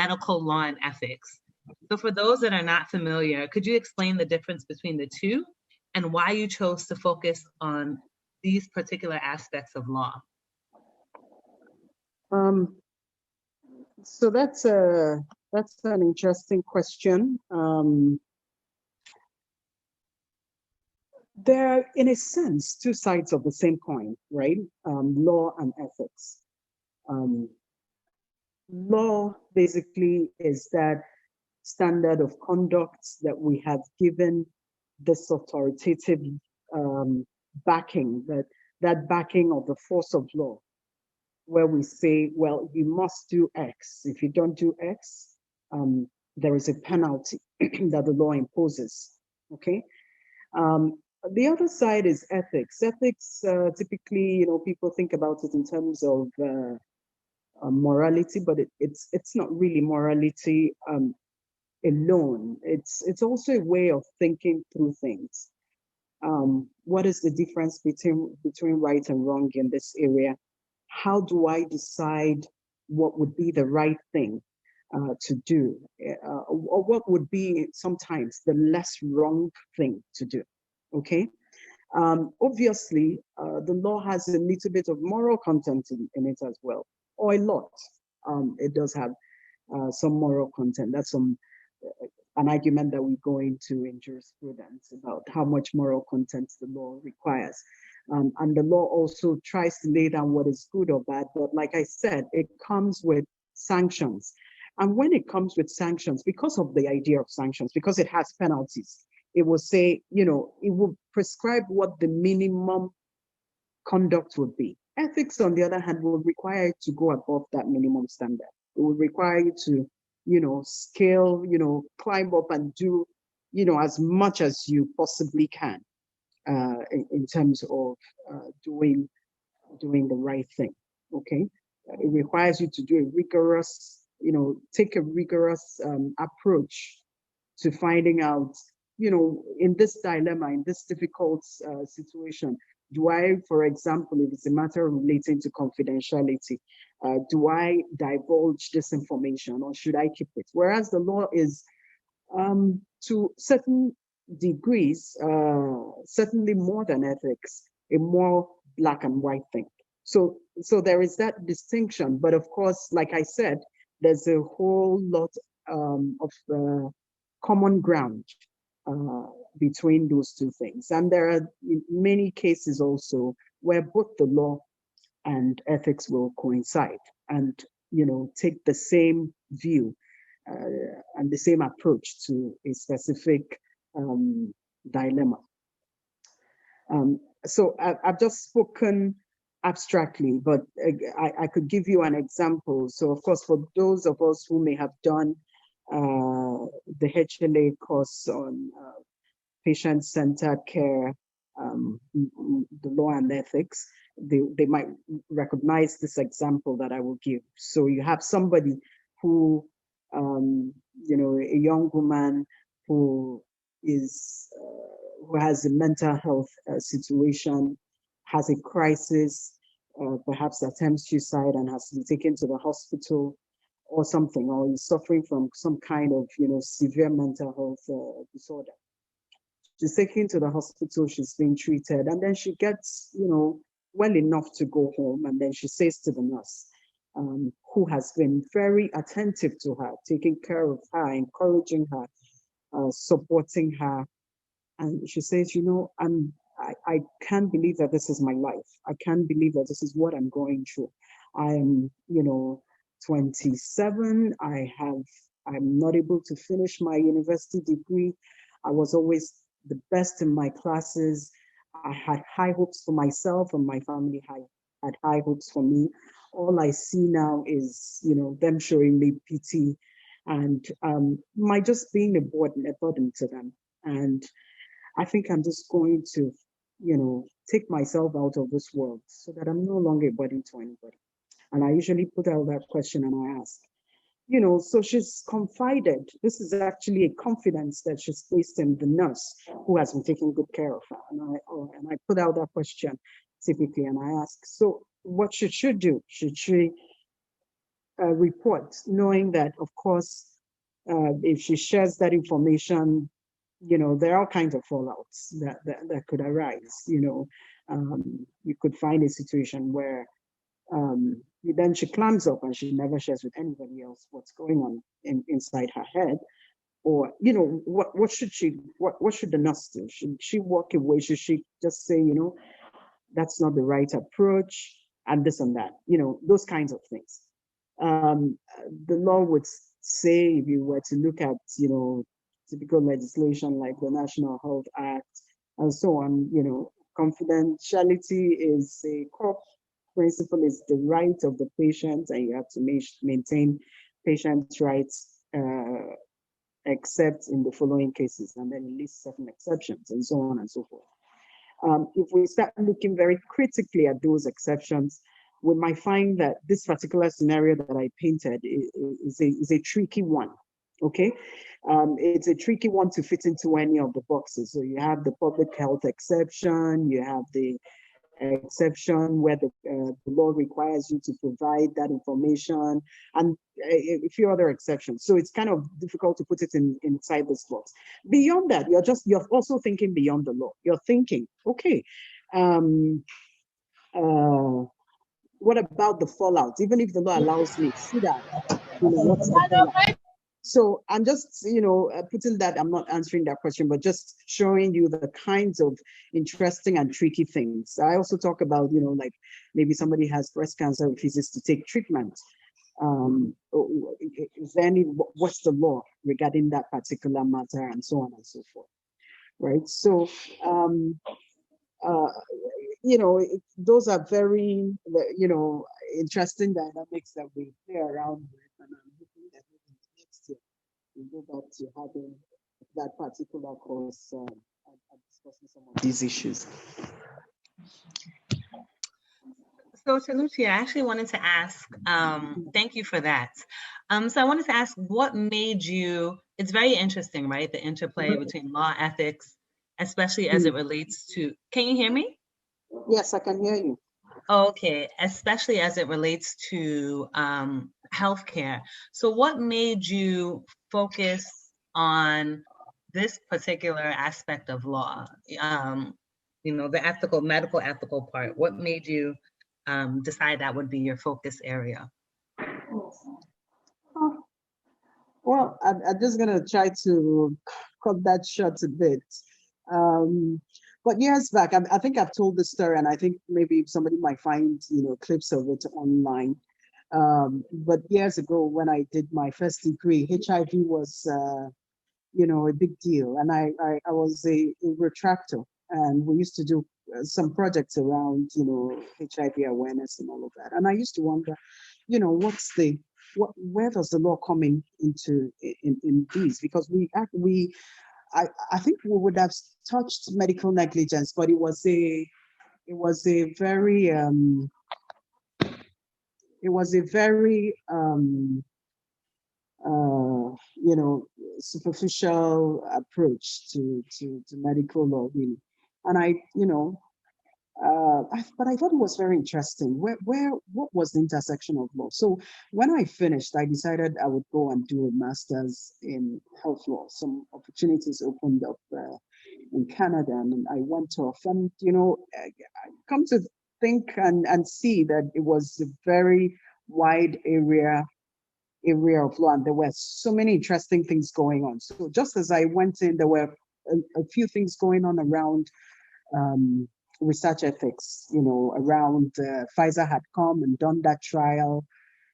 medical law and ethics. So for those that are not familiar, could you explain the difference between the two and why you chose to focus on these particular aspects of law? So that's an interesting question. They're, in a sense, two sides of the same coin, right? Law and ethics. Law basically is that standard of conduct that we have given this authoritative backing, that backing of the force of law, where we say, well, you must do X. If you don't do X, there is a penalty that the law imposes, okay? The other side is ethics. Ethics, typically, people think about it in terms of morality, but it's not really morality alone. It's also a way of thinking through things. What is the difference between right and wrong in this area? How do I decide what would be the right thing to do, or what would be sometimes the less wrong thing to do? Okay. Obviously, the law has a little bit of moral content in it as well, or a lot. It does have some moral content. That's an argument that we go into in jurisprudence about how much moral content the law requires. And the law also tries to lay down what is good or bad, but like I said, it comes with sanctions. And when it comes with sanctions, because of the idea of sanctions, because it has penalties, it will say, it will prescribe what the minimum conduct would be. Ethics, on the other hand, will require you to go above that minimum standard. It will require you to, scale, climb up and do, as much as you possibly can in terms of doing the right thing, okay? It requires you to do a rigorous, take a rigorous approach to finding out, in this dilemma, in this difficult situation, do I, for example, if it's a matter relating to confidentiality, do I divulge this information or should I keep it? Whereas the law is, to certain degrees, certainly more than ethics, a more black and white thing. So there is that distinction. But of course, like I said, there's a whole lot of common ground between those two things. And there are many cases also where both the law and ethics will coincide and, take the same view and the same approach to a specific dilemma. So I've just spoken abstractly, but I could give you an example. So of course, for those of us who may have done the HLA course on patient-centered care, the law and ethics, they might recognize this example that I will give. So you have somebody who, a young woman who has a mental health situation, has a crisis, perhaps attempts suicide and has to be taken to the hospital or something, or is suffering from some kind of, severe mental health disorder. She's taken to the hospital, she's being treated, and then she gets, well enough to go home. And then she says to the nurse, who has been very attentive to her, taking care of her, encouraging her, supporting her. And she says, I can't believe that this is my life. I can't believe that this is what I'm going through. I am, 27. I'm not able to finish my university degree. I was always the best in my classes. I had high hopes for myself, and my family had high hopes for me. All I see now is, them showing me pity and my just being a burden to them. And I think I'm just going to, take myself out of this world so that I'm no longer a burden to anybody. And I usually put out that question and I ask, so she's confided. This is actually a confidence that she's placed in the nurse who has been taking good care of her. And I put out that question typically and I ask, so what should she do? Should she report, knowing that, of course, if she shares that information, there are all kinds of fallouts that could arise. You could find a situation where then she climbs up and she never shares with anybody else what's going on inside her head. Or, what should the nurse do? Should she walk away? Should she just say, that's not the right approach, and this and that, those kinds of things. The law would say, if you were to look at, typical legislation like the National Health Act and so on, confidentiality is a core principle, is the right of the patient, and you have to maintain patient's rights, except in the following cases, and then list certain exceptions and so on and so forth. If we start looking very critically at those exceptions, we might find that this particular scenario that I painted is a tricky one, okay? It's a tricky one to fit into any of the boxes. So you have the public health exception, you have the exception where the law requires you to provide that information, and a few other exceptions. So it's kind of difficult to put it inside this box. Beyond that, you're also thinking beyond the law. You're thinking, okay, what about the fallout? Even if the law allows me, should I? What's the fallout? So I'm just, putting that, I'm not answering that question, but just showing you the kinds of interesting and tricky things. I also talk about, like maybe somebody has breast cancer, refuses to take treatment. Is there what's the law regarding that particular matter, and so on and so forth, right? So, those are very, interesting dynamics that we play around with, and I'm hoping that next year we go back to having that particular course and discussing some of these issues. So Cheluchi, I actually wanted to ask, thank you for that. So I wanted to ask, what made you, it's very interesting, right? The interplay between law, ethics, especially as it relates to, can you hear me? Yes, I can hear you. Okay, especially as it relates to healthcare. So what made you focus on this particular aspect of law? The medical ethical part. What made you decide that would be your focus area? Well, I'm just going to try to cut that short a bit. But years back, I think I've told this story, and I think maybe somebody might find, clips of it online. But years ago, when I did my first degree, HIV was, a big deal. And I was a retractor, and we used to do some projects around, HIV awareness and all of that. And I used to wonder, where does the law come into these? Because I think we would have touched medical negligence, but it was a very superficial approach to medical law, really. And but I thought it was very interesting. What was the intersection of law? So when I finished, I decided I would go and do a master's in health law. Some opportunities opened up in Canada, and I went off. And I come to think and see that it was a very wide area of law, and there were so many interesting things going on. So just as I went in, there were a few things going on around research ethics, around Pfizer had come and done that trial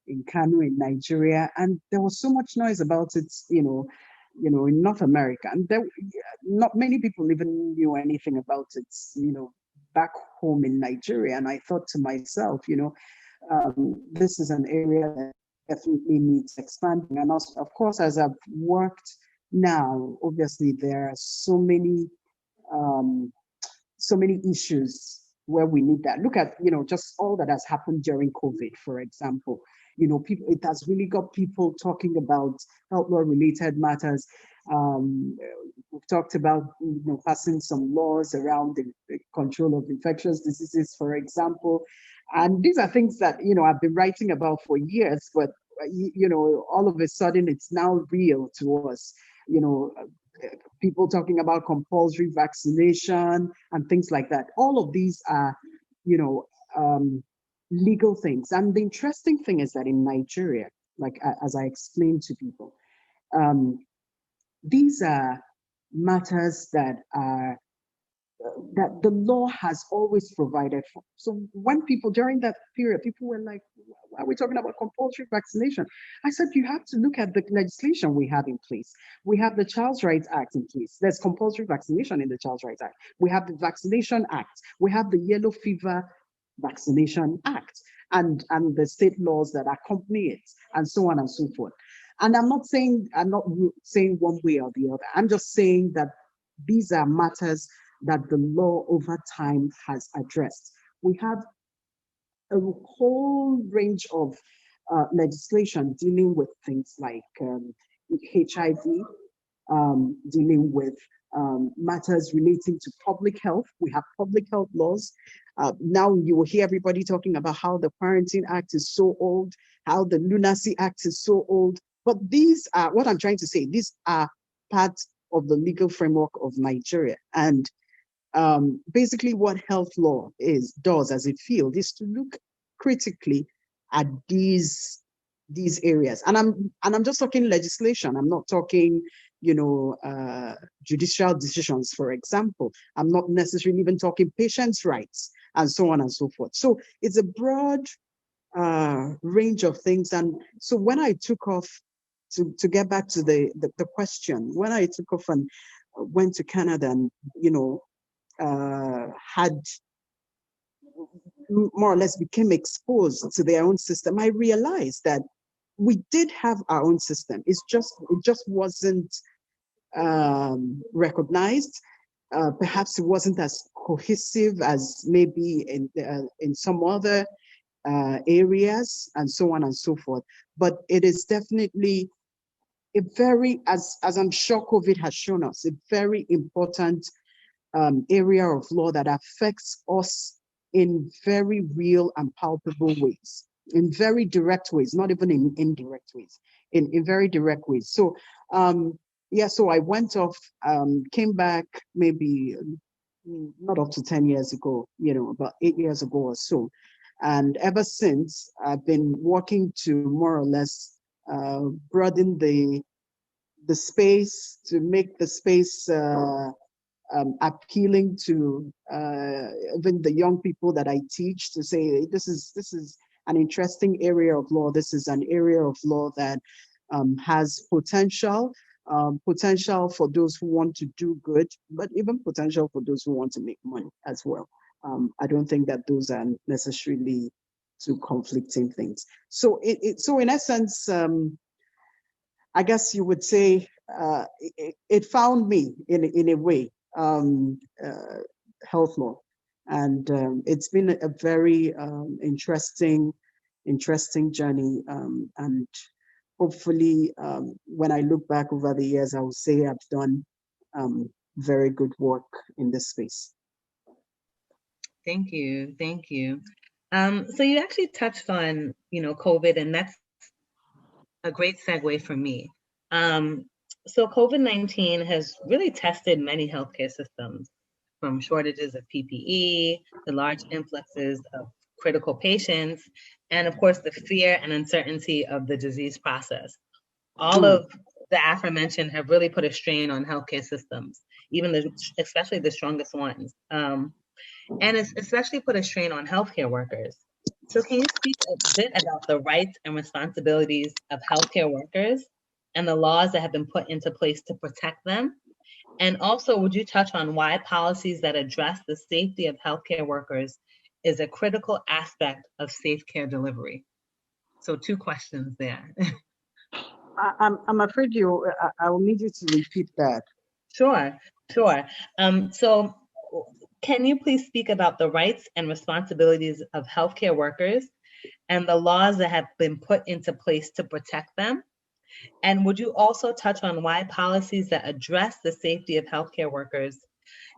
in Kano in Nigeria, and there was so much noise about it, in North America, and not many people even knew anything about it, back home in Nigeria. And I thought to myself, this is an area that definitely needs expanding. And also, of course, as I've worked now, obviously there are so many issues where we need that. Look at, just all that has happened during COVID, for example. It has really got people talking about health law related matters. We've talked about, passing some laws around the control of infectious diseases, for example. And these are things that, I've been writing about for years, but you know, all of a sudden it's now real to us. You know, people talking about compulsory vaccination and things like that. All of these are, you know, legal things. And the interesting thing is that in Nigeria, like as I explained to people, these are matters that are that the law has always provided for. So when people during that period, people were like, why are we talking about compulsory vaccination? I said, you have to look at the legislation we have in place. We have the Child's Rights Act in place. There's compulsory vaccination in the Child's Rights Act. We have the Vaccination Act. We have the Yellow Fever Vaccination Act and the state laws that accompany it, and so on and so forth. And I'm not saying one way or the other. I'm just saying that these are matters that the law over time has addressed. We have a whole range of legislation dealing with things like HIV, dealing with matters relating to public health. We have public health laws. Now you will hear everybody talking about how the Parenting Act is so old, how the Lunacy Act is so old. But these are, what I'm trying to say, these are part of the legal framework of Nigeria. And basically what health law does as a field is to look critically at these areas. And I'm just talking legislation. I'm not talking, you know, judicial decisions, for example. I'm not necessarily even talking patients' rights and so on and so forth. So it's a broad range of things. And so when I took off, to get back to the question, when I took off and went to Canada and, you know, had more or less became exposed to their own system, I realized that we did have our own system. It just wasn't recognized. Perhaps it wasn't as cohesive as maybe in some other areas, and so on and so forth. But it is definitely a very, as I'm sure COVID has shown us, a very important area of law that affects us in very real and palpable ways, in very direct ways, not even in indirect ways, in very direct ways. So yeah, so I went off, came back maybe not up to 10 years ago, you know, about 8 years ago or so. And ever since, I've been working to more or less broaden the space, to make the space appealing to even the young people that I teach, to say this is an interesting area of law. This is an area of law that has potential for those who want to do good, but even potential for those who want to make money as well. I don't think that those are necessarily two conflicting things. So so in essence, I guess you would say it found me in a way, health law, and it's been a very interesting journey, and hopefully when I look back over the years, I will say I've done very good work in this space. Thank you. Thank you. So you actually touched on, you know, COVID, and that's a great segue for me. So COVID-19 has really tested many healthcare systems, from shortages of PPE, to large influxes of critical patients, and of course, the fear and uncertainty of the disease process. All of the aforementioned have really put a strain on healthcare systems, especially the strongest ones. And it's especially put a strain on healthcare workers. So can you speak a bit about the rights and responsibilities of healthcare workers and the laws that have been put into place to protect them? And also, would you touch on why policies that address the safety of healthcare workers is a critical aspect of safe care delivery? So 2 questions there. I'm afraid I will need you to repeat that. Sure. So can you please speak about the rights and responsibilities of healthcare workers and the laws that have been put into place to protect them? And would you also touch on why policies that address the safety of healthcare workers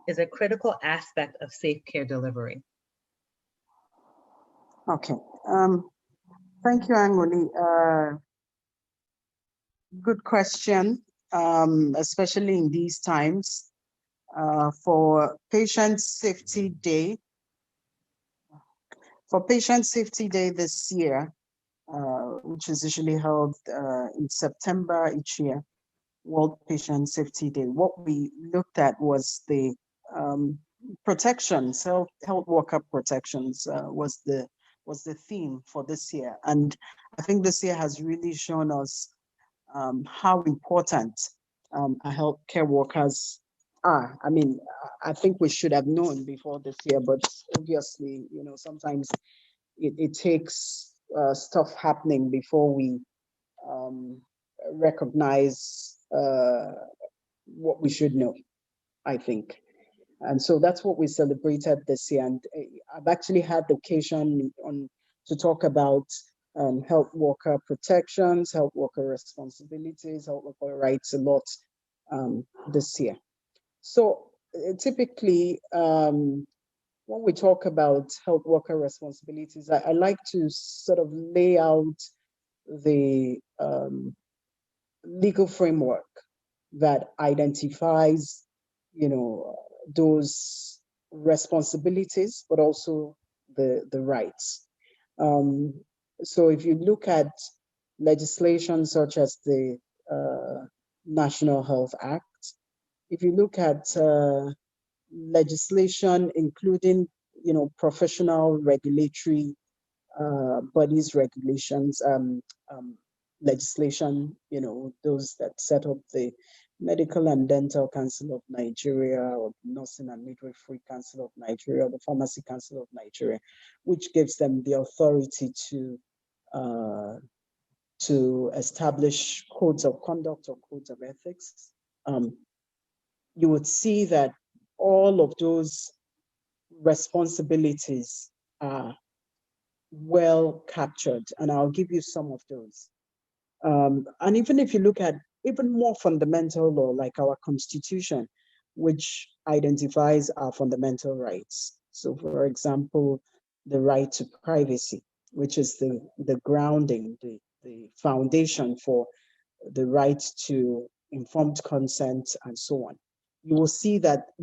is a critical aspect of safe care delivery? Okay. Thank you, Angoli. Good question, especially in these times. For Patient Safety Day, this year, which is usually held in September each year, World Patient Safety Day, what we looked at was the protections, health worker protections was the theme for this year. And I think this year has really shown us how important our healthcare workers are. I mean, I think we should have known before this year, but obviously, sometimes it takes stuff happening before we recognize what we should know, I think. And so that's what we celebrated this year. And I've actually had the occasion to talk about health worker protections, health worker responsibilities, health worker rights a lot this year. So typically, when we talk about health worker responsibilities, I like to sort of lay out the legal framework that identifies, those responsibilities, but also the rights. So if you look at legislation such as the National Health Act, if you look at legislation including, professional regulatory bodies regulations, legislation, those that set up the Medical and Dental Council of Nigeria, or Nursing and Midwifery Council of Nigeria, or the Pharmacy Council of Nigeria, which gives them the authority to establish codes of conduct or codes of ethics. You would see that all of those responsibilities are well captured, and I'll give you some of those. And even if you look at even more fundamental law, like our Constitution, which identifies our fundamental rights. So, for example, the right to privacy, which is the grounding, the foundation for the right to informed consent and so on. You will see that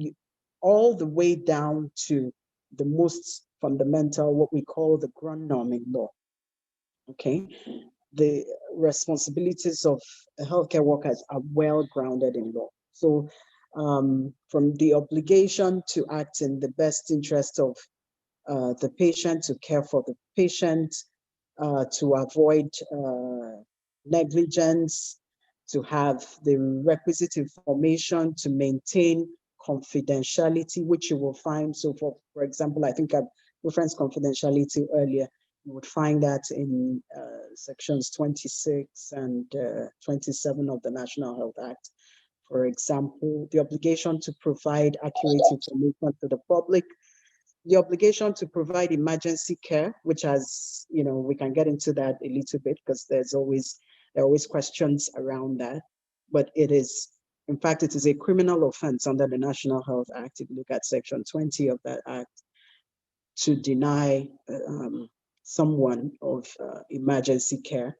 all the way down to the most fundamental, what we call the Grundnorming law. Okay, the responsibilities of healthcare workers are well grounded in law. So from the obligation to act in the best interest of the patient, to care for the patient, to avoid negligence, to have the requisite information, to maintain confidentiality, which you will find. So for example, I think I referenced confidentiality earlier. You would find that in sections 26 and 27 of the National Health Act. For example, the obligation to provide accurate information to the public, the obligation to provide emergency care, which has, we can get into that a little bit because there are always questions around that. But it is, in fact, it is a criminal offense under the National Health Act, if you look at section 20 of that act, to deny someone of emergency care.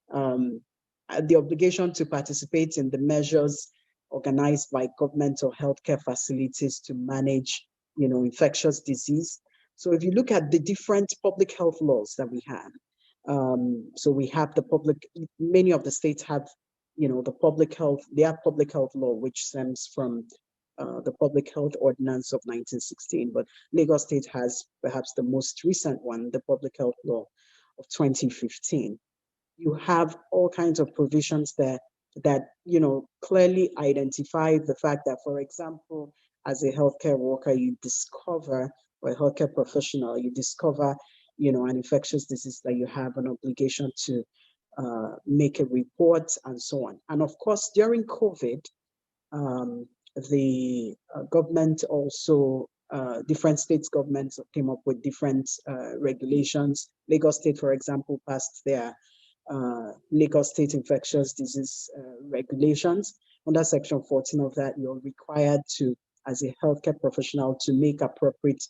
The obligation to participate in the measures organized by government or healthcare facilities to manage, infectious disease. So if you look at the different public health laws that we have, so we have many of the states have, the public health, they have public health law, which stems from the Public Health Ordinance of 1916, but Lagos State has perhaps the most recent one, the Public Health Law of 2015. You have all kinds of provisions there that, clearly identify the fact that, for example, as a healthcare worker, you discover, or a healthcare professional, you discover, an infectious disease, that you have an obligation to make a report and so on. And of course, during COVID, the government also, different states' governments came up with different regulations. Lagos State, for example, passed their Lagos State Infectious Disease Regulations. Under Section 14 of that, you're required to, as a healthcare professional, to make appropriate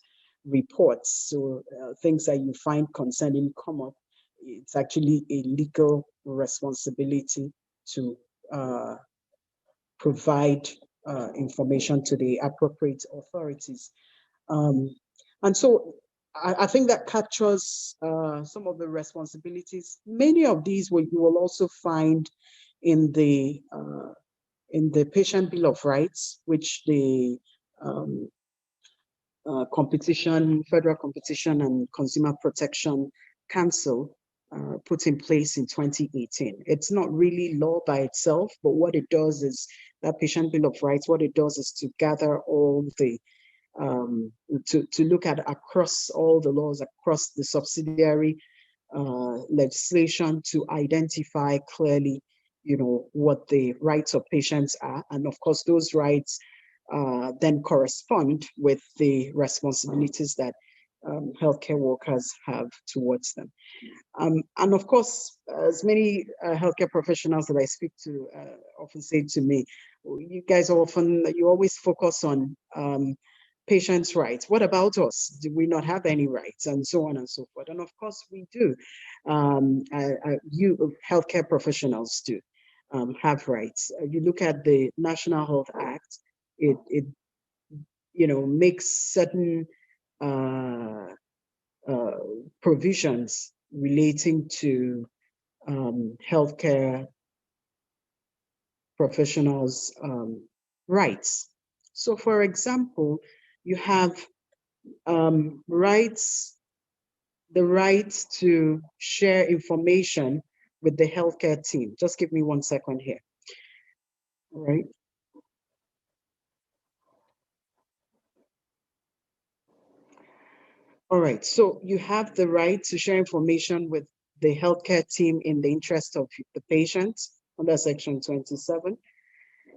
reports. So things that you find concerning come up, it's actually a legal responsibility to provide information to the appropriate authorities. And so I think that captures some of the responsibilities. Many of these you will also find in the Patient Bill of Rights, which the Federal Competition and Consumer Protection Council put in place in 2018. It's not really law by itself, but what it does is that Patient Bill of Rights, what it does is to gather all the, to look at across all the laws, across the subsidiary legislation to identify clearly, what the rights of patients are. And of course, those rights then correspond with the responsibilities that healthcare workers have towards them. And of course, as many healthcare professionals that I speak to often say to me, you guys you always focus on patients' rights. What about us? Do we not have any rights? And so on and so forth. And of course we do. You healthcare professionals do have rights. You look at the National Health Act, it makes certain provisions relating to healthcare professionals' rights. So, for example, you have rights, the right to share information with the healthcare team. Just give me 1 second here. All right. All right, so you have the right to share information with the healthcare team in the interest of the patient under Section 27.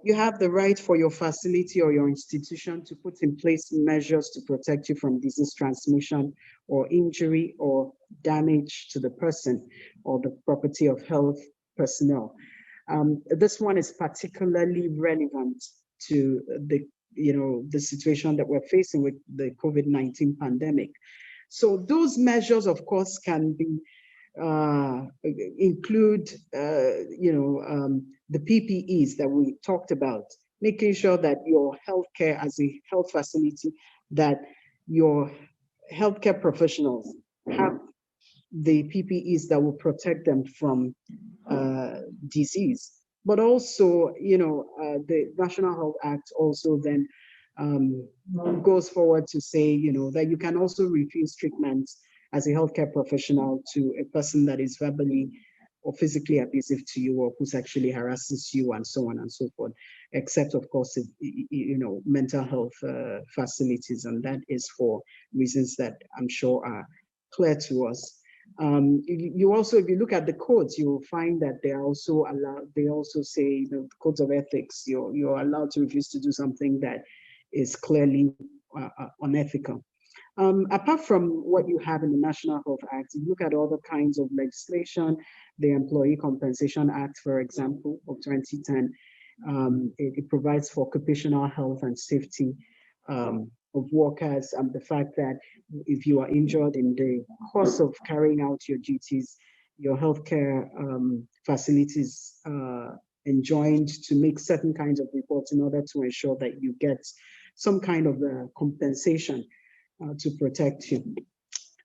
You have the right for your facility or your institution to put in place measures to protect you from disease transmission or injury or damage to the person or the property of health personnel. This one is particularly relevant to the situation that we're facing with the COVID-19 pandemic. So those measures, of course, can be include, the PPEs that we talked about, making sure that your healthcare as a health facility, that your healthcare professionals have the PPEs that will protect them from disease. But also, the National Health Act also then goes forward to say, that you can also refuse treatment as a healthcare professional to a person that is verbally or physically abusive to you or who sexually harasses you and so on and so forth, except of course, mental health facilities. And that is for reasons that I'm sure are clear to us. You also, if you look at the codes, you will find that they are also allowed, they also say, the codes of ethics, you're allowed to refuse to do something that is clearly unethical. Apart from what you have in the National Health Act, you look at other kinds of legislation, the Employee Compensation Act, for example, of 2010, it provides for occupational health and safety of workers, and the fact that if you are injured in the course of carrying out your duties, your healthcare facilities enjoined to make certain kinds of reports in order to ensure that you get some kind of compensation to protect you.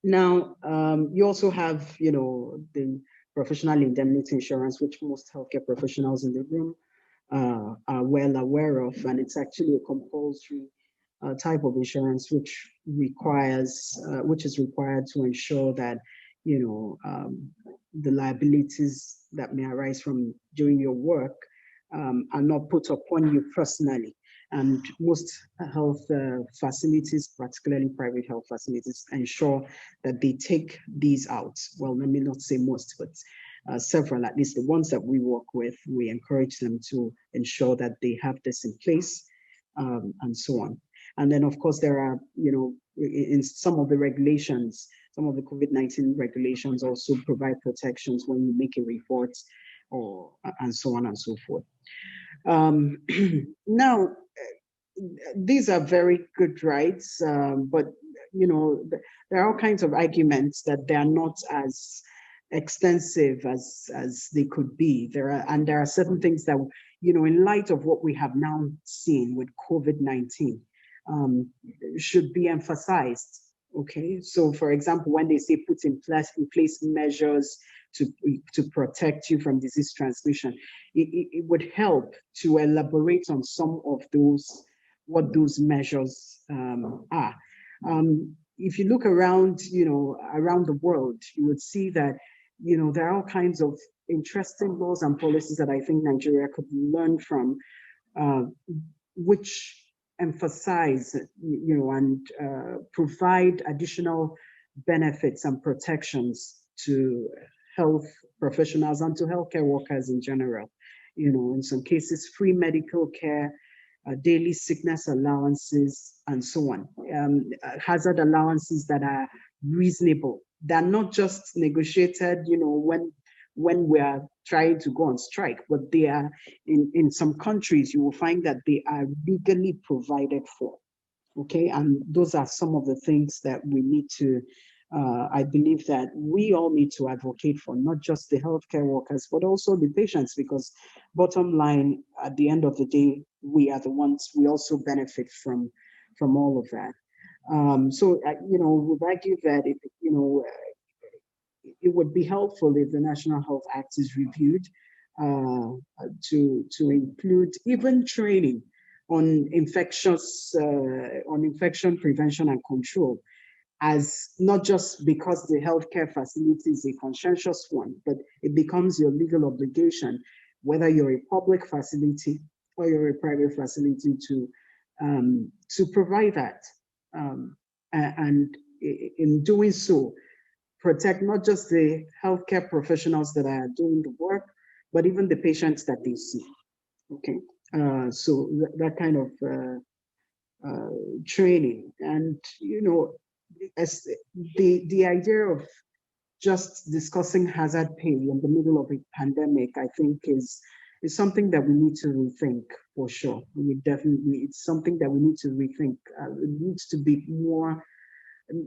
Now, you also have, the professional indemnity insurance, which most healthcare professionals in the room are well aware of, and it's actually a compulsory type of insurance which is required to ensure that, the liabilities that may arise from doing your work are not put upon you personally. And most health facilities, particularly private health facilities, ensure that they take these out. Well, let me not say most, but several, at least the ones that we work with, we encourage them to ensure that they have this in place and so on. And then, of course, there are, in some of the regulations, some of the COVID-19 regulations also provide protections when you make a report and so on and so forth. Now, these are very good rights, but there are all kinds of arguments that they are not as extensive as they could be. There are certain things that, you know, in light of what we have now seen with COVID-19, should be emphasized. Okay, so for example, when they say put in place measures to protect you from disease transmission, it would help to elaborate on some of those, what those measures are. If you look around, you know, around the world, you would see that, you know, there are all kinds of interesting laws and policies that I think Nigeria could learn from, which emphasize, you know, and provide additional benefits and protections to health professionals and to healthcare workers in general. You know, in some cases, free medical care, daily sickness allowances, and so on. Hazard allowances that are reasonable. They're not just negotiated, you know, when we are trying to go on strike, but they are, in some countries, you will find that they are legally provided for. Okay, and those are some of the things that we need to, I believe that we all need to advocate for, not just the healthcare workers, but also the patients, because bottom line, at the end of the day, we are the ones, we also benefit from all of that. So, you know, we've argued that, you know, it would be helpful if the National Health Act is reviewed to include even training on infection prevention and control, as not just because the healthcare facility is a conscientious one, but it becomes your legal obligation, whether you're a public facility or you're a private facility, to provide that, and in doing so, protect not just the healthcare professionals that are doing the work, but even the patients that they see. Okay, so that kind of training, and you know, as the idea of just discussing hazard pay in the middle of a pandemic, I think is something that we need to rethink for sure. We definitely, it's something that we need to rethink. It needs to be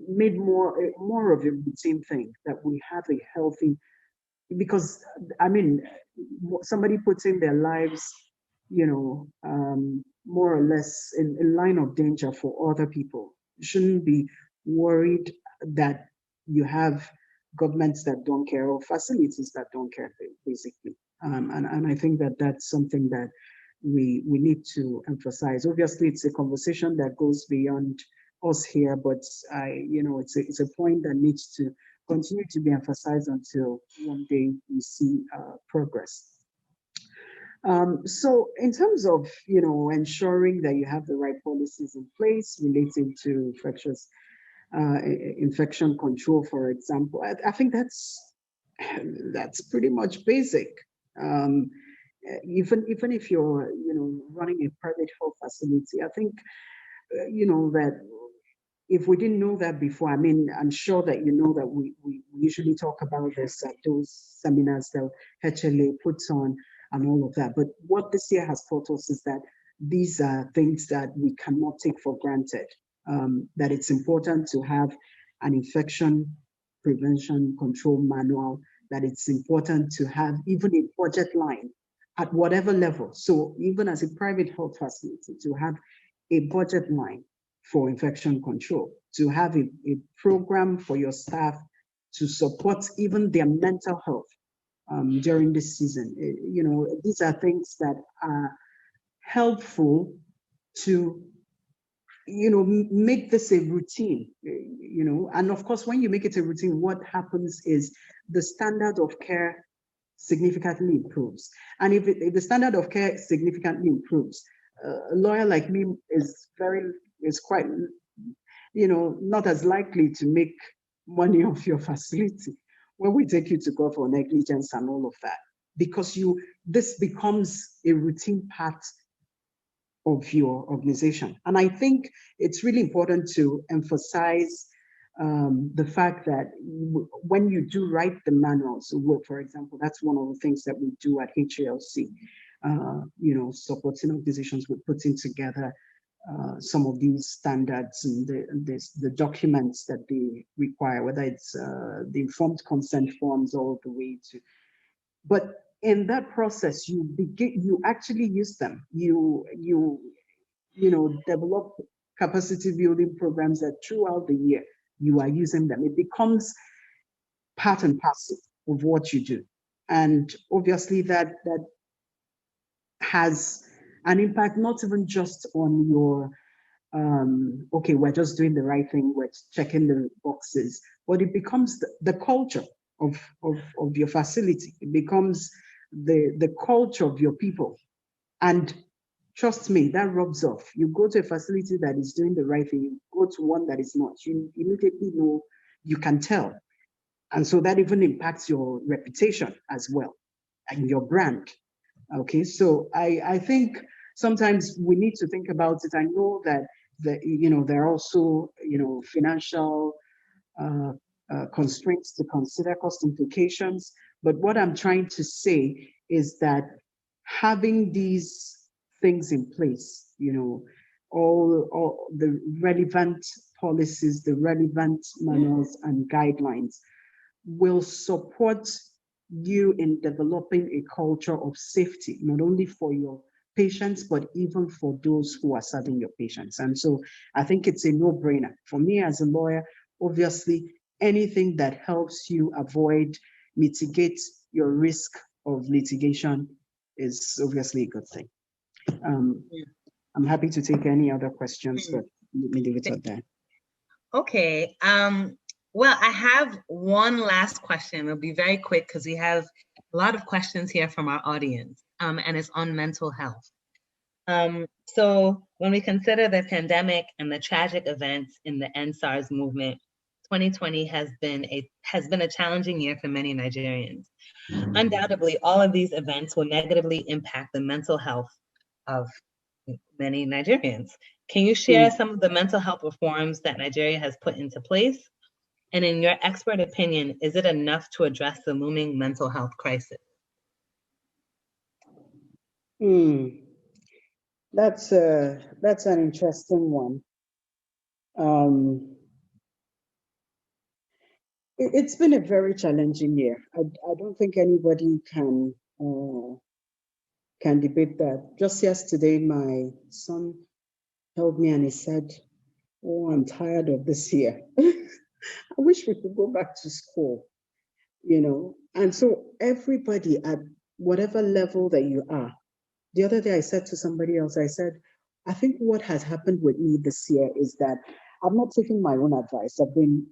made more of a routine thing, that we have a healthy, because I mean, somebody puts in their lives, you know, more or less in line of danger for other people. You shouldn't be worried that you have governments that don't care or facilities that don't care, basically. And I think that that's something that we need to emphasize. Obviously, it's a conversation that goes beyond us here, but you know, it's a point that needs to continue to be emphasized until one day we see progress. So in terms of, you know, ensuring that you have the right policies in place relating to infection control, for example, I think that's pretty much basic. Even if you're, you know, running a private health facility, I think, you know, that if we didn't know that before, I mean, I'm sure that you know that we usually talk about this at those seminars that HLA puts on and all of that. But what this year has taught us is that these are things that we cannot take for granted, that it's important to have an infection prevention control manual, that it's important to have even a budget line at whatever level. So even as a private health facility, to have a budget line for infection control, to have a program for your staff to support even their mental health during this season. You know, these are things that are helpful to, you know, make this a routine, you know, and of course, when you make it a routine, what happens is the standard of care significantly improves. And if the standard of care significantly improves, a lawyer like me is quite, you know, not as likely to make money off your facility when we take you to court for negligence and all of that, because this becomes a routine part of your organization. And I think it's really important to emphasize the fact that when you do write the manuals, for example, that's one of the things that we do at HLC, you know, supporting organizations, we're putting together some of these standards and the documents that they require, whether it's the informed consent forms all the way to, but in that process, you actually use them. You develop capacity building programs that throughout the year you are using them. It becomes part and parcel of what you do. And obviously that has an impact, not even just on your, okay, we're just doing the right thing, we're checking the boxes, but it becomes the culture of your facility. It becomes the culture of your people. And trust me, that rubs off. You go to a facility that is doing the right thing, you go to one that is not, you immediately know, you can tell. And so that even impacts your reputation as well and your brand. Okay, so I think sometimes we need to think about it. I know that there are also financial constraints to consider, cost implications. But what I'm trying to say is that having these things in place, all the relevant policies, the relevant manuals and guidelines will support you in developing a culture of safety, not only for your patients, but even for those who are serving your patients. And so I think it's a no-brainer. For me as a lawyer, obviously, anything that helps you avoid, mitigate your risk of litigation is obviously a good thing. I'm happy to take any other questions, but let me leave it at that. Okay. Well, I have one last question. It'll be very quick because we have a lot of questions here from our audience, and it's on mental health. So when we consider the pandemic and the tragic events in the End SARS movement, 2020 has been a challenging year for many Nigerians. Undoubtedly, all of these events will negatively impact the mental health of many Nigerians. Can you share some of the mental health reforms that Nigeria has put into place? And in your expert opinion, is it enough to address the looming mental health crisis? That's an interesting one. It's been a very challenging year. I don't think anybody can debate that. Just yesterday, my son held me and he said, "Oh, I'm tired of this year. I wish we could go back to school," And so everybody at whatever level that you are. The other day I said to somebody else, I said, I think what has happened with me this year is that I'm not taking my own advice. I've been,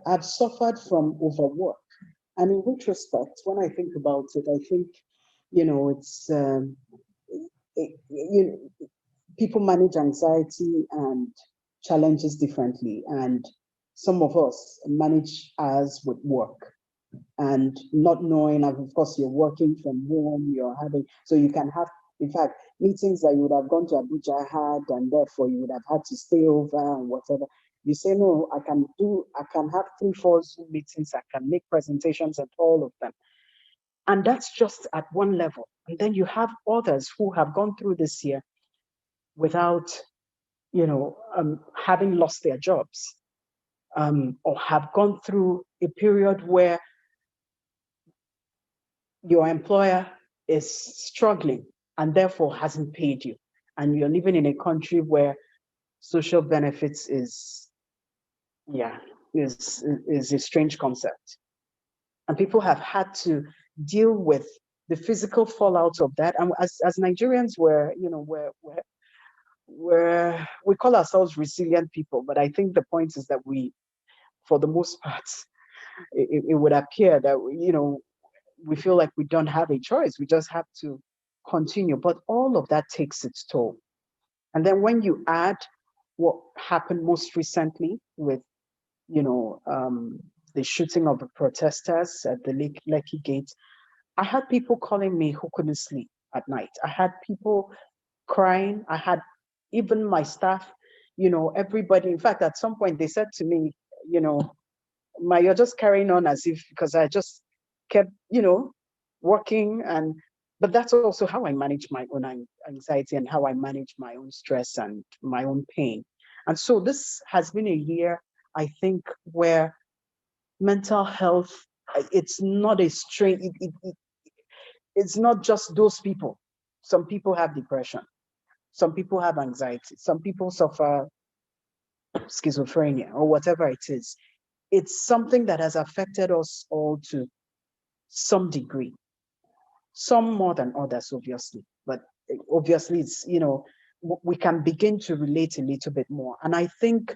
I've suffered from overwork. And in retrospect, when I think about it, I think, it's, people manage anxiety and challenges differently. And some of us manage ours with work and not knowing, and of course, you're working from home, so you can have, in fact, meetings that you would have gone to Abuja had, and therefore you would have had to stay over and whatever. You say, no, I can have 3-4 Zoom meetings, I can make presentations at all of them. And that's just at one level. And then you have others who have gone through this year without, having lost their jobs, or have gone through a period where your employer is struggling and therefore hasn't paid you. And you're living in a country where social benefits is a strange concept. And people have had to deal with the physical fallout of that. And as Nigerians, we call ourselves resilient people, but I think the point is that we, for the most part, it would appear that, we feel like we don't have a choice. We just have to continue. But all of that takes its toll. And then when you add what happened most recently with, the shooting of the protesters at the Lekki Gate, I had people calling me who couldn't sleep at night. I had people crying. I had even my staff, everybody. In fact, at some point they said to me, you're just carrying on as if, because I just kept, working, and but that's also how I manage my own anxiety and how I manage my own stress and my own pain. And so this has been a year, I think, where mental health, it's not a strain, it's not just those people. Some people have depression, some people have anxiety, some people suffer schizophrenia or whatever it is. It's something that has affected us all to some degree, some more than others, obviously. But obviously, it's, we can begin to relate a little bit more. And I think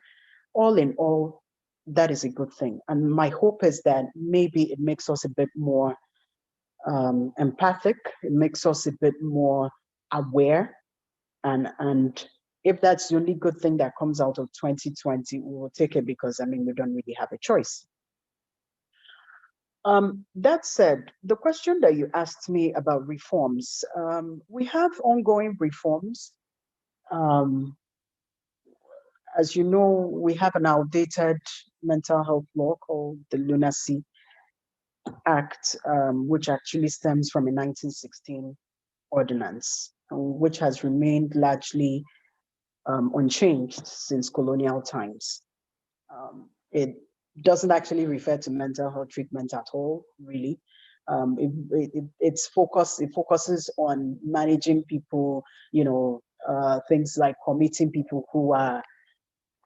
all in all, that is a good thing. And my hope is that maybe it makes us a bit more empathic, it makes us a bit more aware. And if that's the only good thing that comes out of 2020, we will take it, because, I mean, we don't really have a choice. That said, the question that you asked me about reforms, we have ongoing reforms. As you know, we have an outdated mental health law called the Lunacy Act, which actually stems from a 1916 ordinance, which has remained largely unchanged since colonial times. It doesn't actually refer to mental health treatment at all, really. It focuses on managing people, things like committing people who are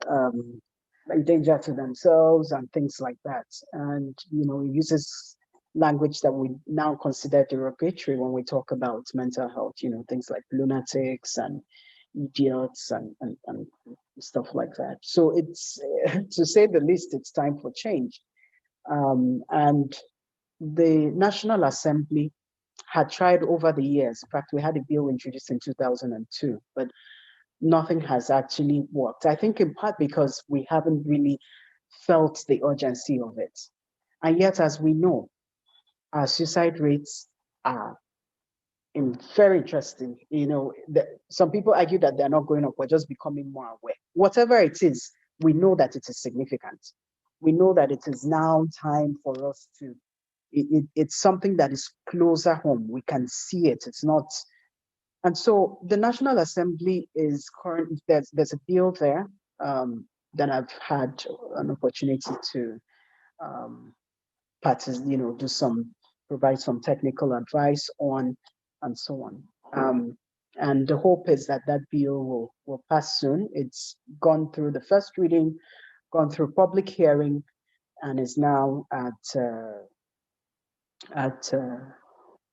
a danger to themselves and things like that. And, it uses language that we now consider derogatory when we talk about mental health, things like lunatics and idiots and stuff like that. So it's, to say the least, it's time for change. And the National Assembly had tried over the years. In fact, we had a bill introduced in 2002, but nothing has actually worked. I think in part because we haven't really felt the urgency of it. And yet, as we know, our suicide rates are very interesting. Some people argue that they're not going up, we're just becoming more aware. Whatever it is, we know that it is significant. We know that it is now time for us to, it's something that is closer home. We can see it. It's not. And so the National Assembly is currently, there's a bill there that I've had an opportunity to provide some technical advice on, and so on. And the hope is that that bill will pass soon. It's gone through the first reading, gone through public hearing, and is now at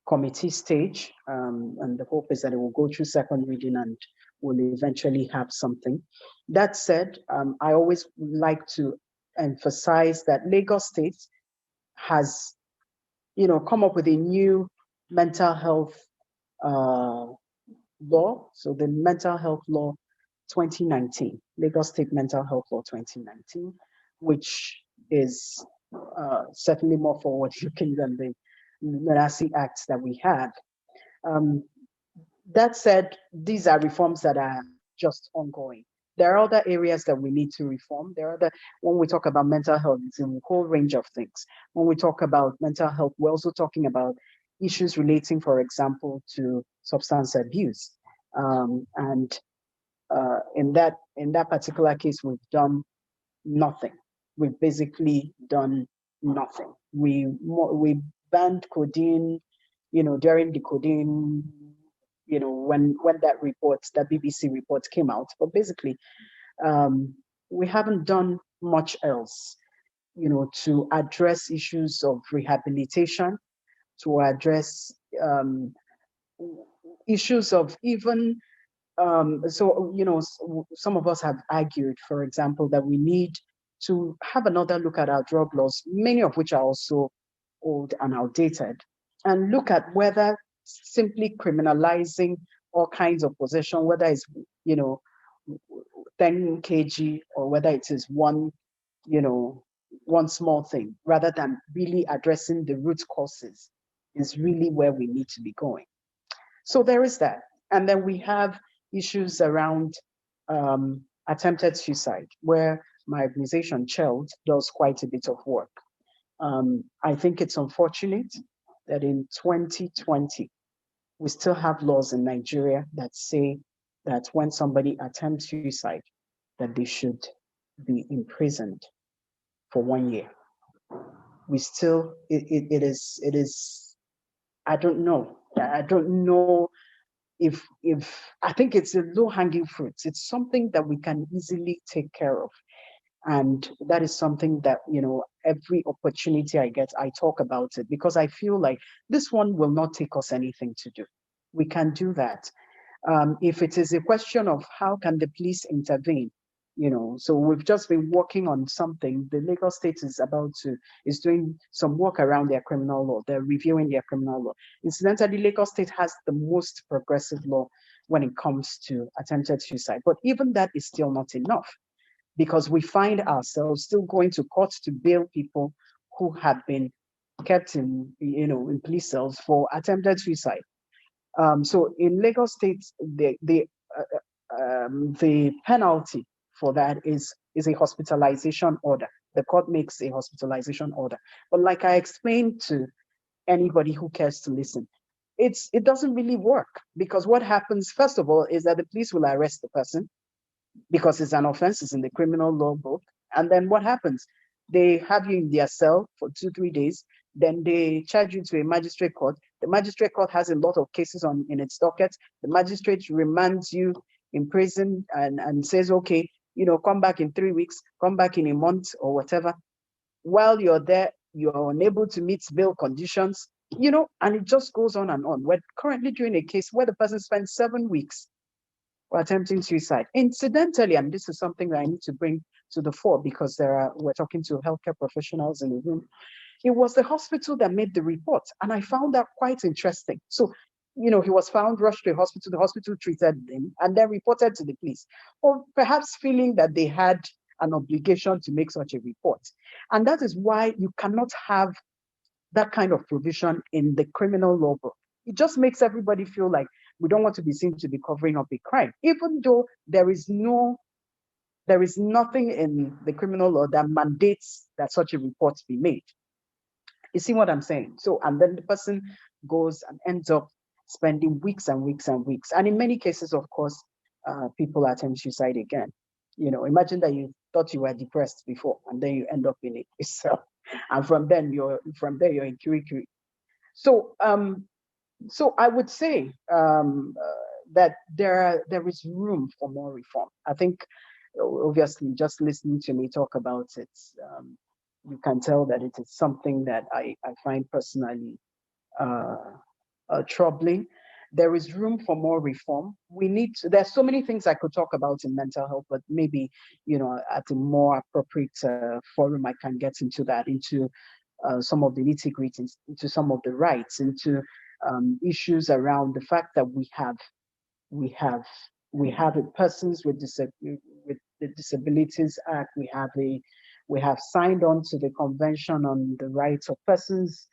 committee stage. And the hope is that it will go through second reading and will eventually have something. That said, I always like to emphasize that Lagos State has, come up with a new mental health law. So the Mental Health Law 2019, Lagos State Mental Health Law 2019, which is certainly more forward-looking than the Lunacy Acts that we had. That said, these are reforms that are just ongoing. There are other areas that we need to reform. When we talk about mental health, it's a whole range of things. When we talk about mental health, we're also talking about issues relating, for example, to substance abuse. And in that particular case, we've done nothing. We've basically done nothing. We banned codeine, during the codeine, when that BBC report came out. But basically, we haven't done much else, to address issues of rehabilitation, to address issues of even, some of us have argued, for example, that we need to have another look at our drug laws, many of which are also old and outdated, and look at whether simply criminalizing all kinds of possession, whether it's, 10 kg or whether it is one small thing, rather than really addressing the root causes, is really where we need to be going. So there is that. And then we have issues around attempted suicide, where my organization, CHELD, does quite a bit of work. I think it's unfortunate that in 2020, we still have laws in Nigeria that say that when somebody attempts suicide, that they should be imprisoned for 1 year. We still, it is, I don't know. I don't know if I think it's a low-hanging fruit. It's something that we can easily take care of. And that is something that, every opportunity I get, I talk about it, because I feel like this one will not take us anything to do. We can do that. If it is a question of how can the police intervene, so we've just been working on something. The Lagos State is doing some work around their criminal law. They're reviewing their criminal law. Incidentally, Lagos State has the most progressive law when it comes to attempted suicide. But even that is still not enough, because we find ourselves still going to court to bail people who have been kept in police cells for attempted suicide. So in Lagos State, the penalty for that is a hospitalization order. The court makes a hospitalization order. But like I explained to anybody who cares to listen, it doesn't really work, because what happens, first of all, is that the police will arrest the person because it's an offense, it's in the criminal law book. And then what happens? They have you in their cell for 2-3 days. Then they charge you to a magistrate court. The magistrate court has a lot of cases in its docket. The magistrate remands you in prison and says, okay, come back in 3 weeks, come back in a month or whatever. While you're there, you're unable to meet bail conditions, and it just goes on and on. We're currently doing a case where the person spent 7 weeks for attempting suicide. Incidentally, and this is something that I need to bring to the fore, because we're talking to healthcare professionals in the room. It was the hospital that made the report, and I found that quite interesting. So, he was found, rushed to the hospital treated him, and then reported to the police, or perhaps feeling that they had an obligation to make such a report. And that is why you cannot have that kind of provision in the criminal law book. It just makes everybody feel like we don't want to be seen to be covering up a crime, even though there is nothing in the criminal law that mandates that such a report be made. You see what I'm saying? So, and then the person goes and ends up spending weeks and weeks and weeks. And in many cases, of course, people attempt suicide again. Imagine that you thought you were depressed before, and then you end up in it yourself. And from there you're in Kirikiri. So, so I would say that there is room for more reform. I think, obviously, just listening to me talk about it, you can tell that it is something that I find personally troubling. There is room for more reform. There's so many things I could talk about in mental health, but maybe, at a more appropriate forum, I can get into that, into some of the nitty-gritties, into some of the rights, into issues around the fact that we have persons with the Disabilities Act. We have signed on to the Convention on the Rights of Persons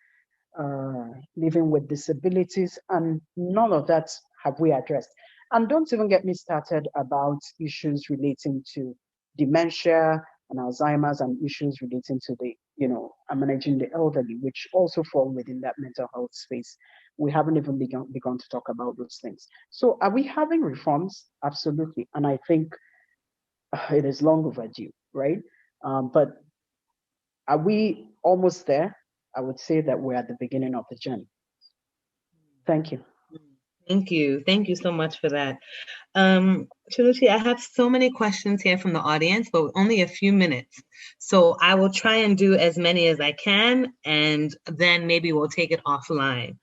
living with disabilities, and none of that have we addressed. And don't even get me started about issues relating to dementia and Alzheimer's, and issues relating to managing the elderly, which also fall within that mental health space. We haven't even begun to talk about those things. So are we having reforms? Absolutely. And I think it is long overdue, right? But are we almost there? I would say that we're at the beginning of the journey. Thank you. Thank you. Thank you so much for that. Cheluchi, I have so many questions here from the audience, but only a few minutes. So I will try and do as many as I can, and then maybe we'll take it offline.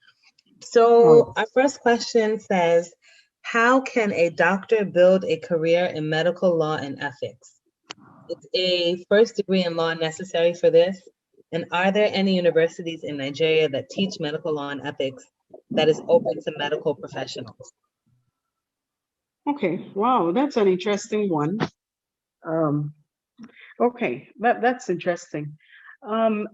So our first question says, how can a doctor build a career in medical law and ethics? Is a first degree in law necessary for this? And are there any universities in Nigeria that teach medical law and ethics that is open to medical professionals? Okay, wow, that's an interesting one. Okay, that's interesting. I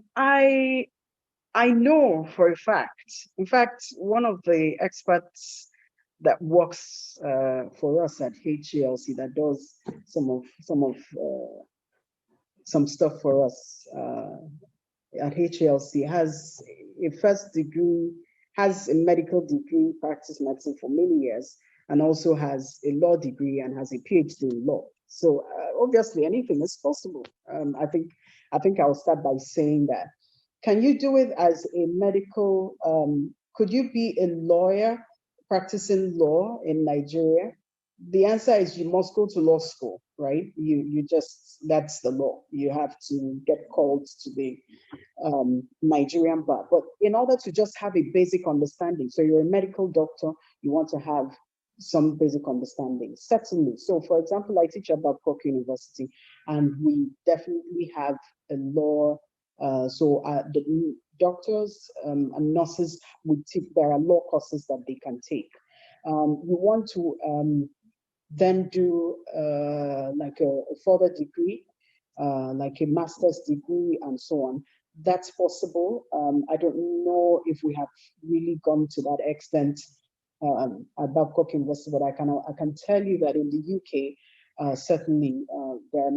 know for a fact, in fact, one of the experts that works for us at HLC, that does some stuff for us at HLC, has a first degree, has a medical degree, practiced medicine for many years, and also has a law degree and has a PhD in law. So obviously anything is possible. I think I'll start by saying that. Can you do it as a medical, could you be a lawyer practicing law in Nigeria? The answer is you must go to law school, right? You just, that's the law. You have to get called to the Nigerian bar. But in order to just have a basic understanding, so you're a medical doctor, you want to have some basic understanding, certainly. So for example, I teach at Babcock University, and we definitely have a law, the doctors and nurses, there are law courses that they can take. You want to then do like a further degree, like a master's degree and so on. That's possible. I don't know if we have really gone to that extent at Babcock University, but I can tell you that in the UK, certainly there are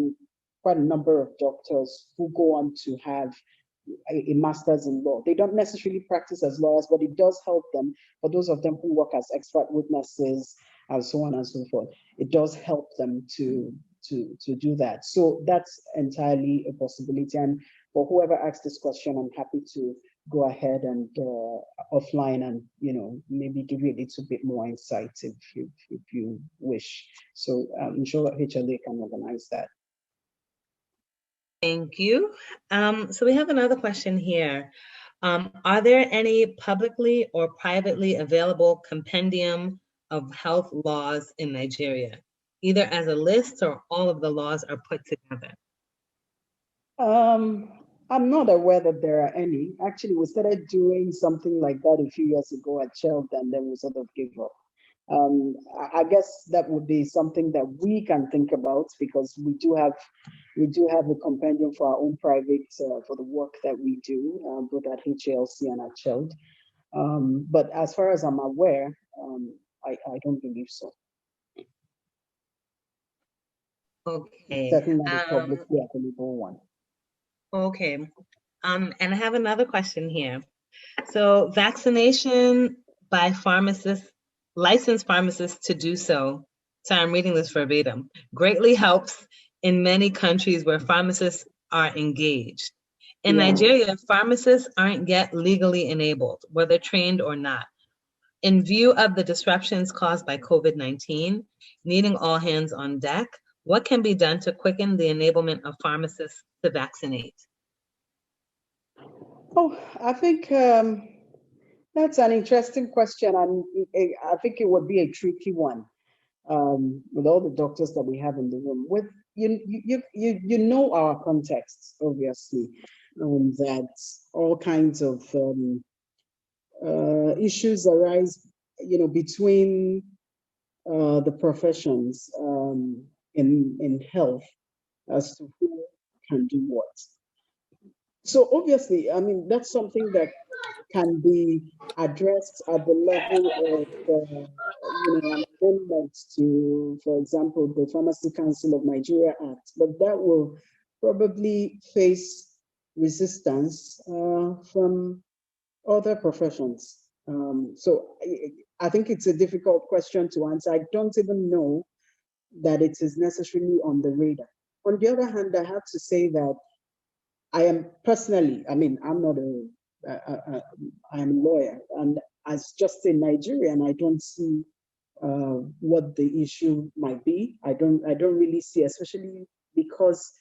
quite a number of doctors who go on to have a master's in law. They don't necessarily practice as lawyers, but it does help them. For those of them who work as expert witnesses and so on and so forth, it does help them to do that. So that's entirely a possibility. And for whoever asked this question, I'm happy to go ahead and offline and maybe give you a little bit more insight if you wish. So I'm sure HLA can organize that. Thank you. So we have another question here. Are there any publicly or privately available compendium of health laws in Nigeria, either as a list or all of the laws are put together? I'm not aware that there are any. Actually, we started doing something like that a few years ago at Cheld, and then we sort of gave up. I guess that would be something that we can think about, because we do have a compendium for our own private, for the work that we do, both at HLC and at Cheld. But as far as I'm aware, I don't believe so. Okay. Certainly not a publicly available one. Okay. And I have another question here. So vaccination by pharmacists, licensed pharmacists to do so I'm reading this verbatim, greatly helps in many countries where pharmacists are engaged. In Nigeria, pharmacists aren't yet legally enabled, whether trained or not. In view of the disruptions caused by COVID-19, needing all hands on deck, what can be done to quicken the enablement of pharmacists to vaccinate? Oh, I think that's an interesting question, and I think it would be a tricky one with all the doctors that we have in the room. With you know our context, obviously, that all kinds of issues arise, between the professions in health as to who can do what. So obviously, I mean, that's something that can be addressed at the level of, an amendment to, for example, the Pharmacy Council of Nigeria Act, but that will probably face resistance from other professions. So I think it's a difficult question to answer. I don't even know that it is necessarily on the radar. On the other hand, I have to say that I am personally, I mean, I'm not I'm a lawyer, and as just a Nigerian, I don't see what the issue might be. I don't really see, especially because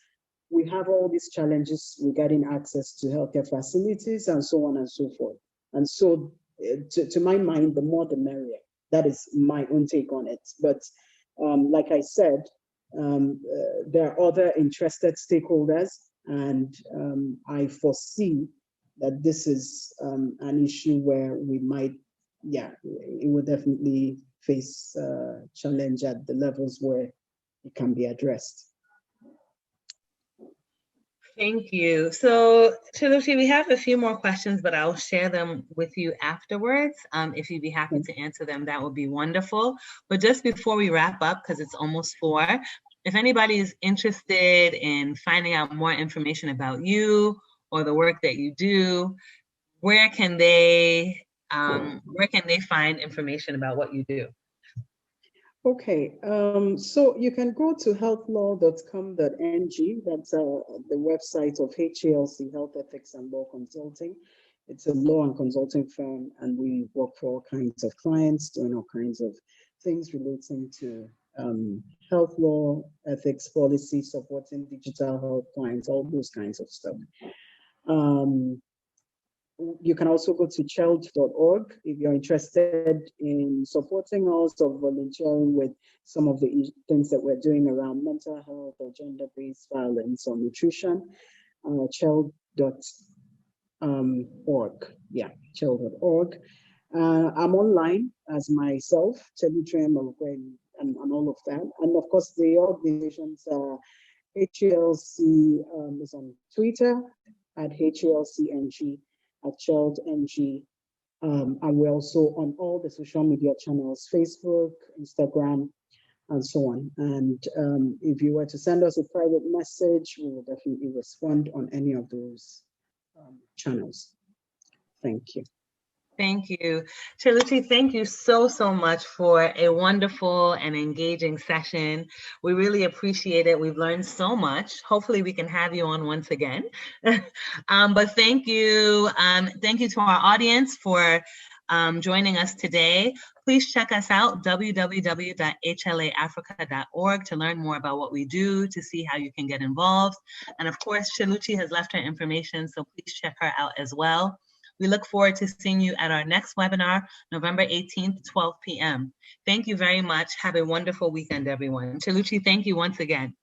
we have all these challenges regarding access to healthcare facilities and so on and so forth. And so, to my mind, the more the merrier. That is my own take on it. But like I said, there are other interested stakeholders, and I foresee that this is an issue where we might, it will definitely face challenge at the levels where it can be addressed. Thank you. So, Cheluchi, we have a few more questions, but I'll share them with you afterwards. If you'd be happy to answer them, that would be wonderful. But just before we wrap up, because it's almost 4, if anybody is interested in finding out more information about you or the work that you do, where can they where can they find information about what you do? Okay, so you can go to healthlaw.com.ng. That's the website of HLC, Health Ethics and Law Consulting. It's a law and consulting firm, and we work for all kinds of clients, doing all kinds of things relating to health law, ethics, policy, supporting digital health clients, all those kinds of stuff. You can also go to cheld.org if you're interested in supporting us or volunteering with some of the things that we're doing around mental health or gender-based violence or nutrition. Cheld.org. Yeah, cheld.org. I'm online as myself, Cheluchi and all of that. And of course, the organizations HLC is on Twitter at HLCNG, at CheldNG. And we're also on all the social media channels, Facebook, Instagram, and so on. And if you were to send us a private message, we will definitely respond on any of those channels. Thank you. Thank you. Cheluchi, thank you so much for a wonderful and engaging session. We really appreciate it. We've learned so much. Hopefully we can have you on once again. But thank you. Thank you to our audience for joining us today. Please check us out, www.hlaafrica.org, to learn more about what we do, to see how you can get involved. And of course, Cheluchi has left her information, so please check her out as well. We look forward to seeing you at our next webinar, November 18th, 12 p.m. Thank you very much. Have a wonderful weekend, everyone. Cheluchi, thank you once again.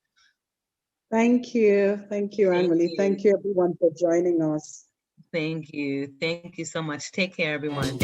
Thank you. Thank you, Anne-Marie. Thank you, everyone, for joining us. Thank you. Thank you so much. Take care, everyone.